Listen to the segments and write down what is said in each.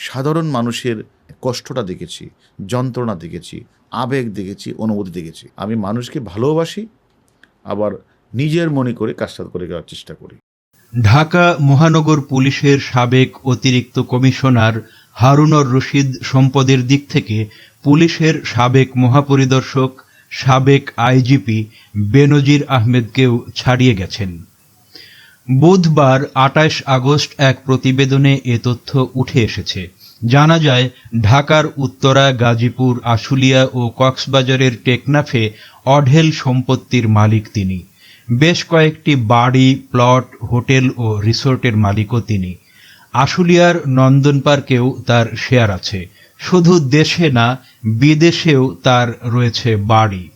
সাধারণ মানুষের কষ্টটা দেখেছি, যন্ত্রণা দেখেছি, আবেগ দেখেছি, অনুভূতি দেখেছি। আমি মানুষকে ভালোবাসি, আবার নিজের মনে করে কাজটা করে যাওয়ার চেষ্টা করি। ঢাকা মহানগর পুলিশের সাবেক অতিরিক্ত কমিশনার হারুনর রশিদ সম্পদের দিক থেকে পুলিশের সাবেক মহাপরিদর্শক, সাবেক আইজিপি বেনজির আহমেদকেও ছাড়িয়ে গেছেন। বুধবার ২৮ আগস্ট এক প্রতিবেদনে এ তথ্য উঠে এসেছে। জানা যায়, ঢাকার উত্তরা, গাজীপুর, আশুলিয়া ও কক্সবাজারের টেকনাফে অঢেল সম্পত্তির মালিক তিনি। বেশ কয়েকটি বাড়ি, প্লট, হোটেল ও রিসোর্টের মালিকও তিনি। আশুলিয়ার নন্দন পার্কেও তার শেয়ার আছে। শুধু দেশে না, বিদেশেও তার রয়েছে বাড়ি।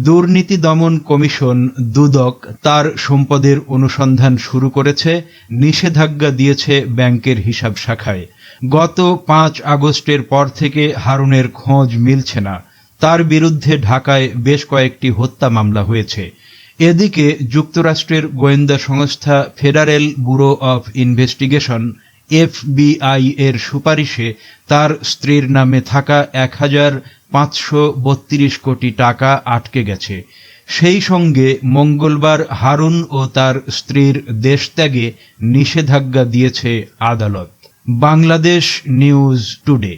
দুর্নীতি দমন কমিশন দুদক তার সম্পদের অনুসন্ধান শুরু করেছে, নিষেধাজ্ঞা দিয়েছে ব্যাংকের হিসাব শাখায়। গত ৫ আগস্টের পর থেকে হারুনের খোঁজ মিলছে না। তার বিরুদ্ধে ঢাকায় বেশ কয়েকটি হত্যা মামলা হয়েছে। এদিকে যুক্তরাষ্ট্রের গোয়েন্দা সংস্থা federal bureau of investigation FBI এর সুপারিশে তার স্ত্রীর নামে থাকা ১,৫৩২ কোটি টাকা আটকে গেছে। সেই সঙ্গে মঙ্গলবার হারুন ও তার স্ত্রীর দেশত্যাগে নিষেধাজ্ঞা দিয়েছে আদালত। Bangladesh news today.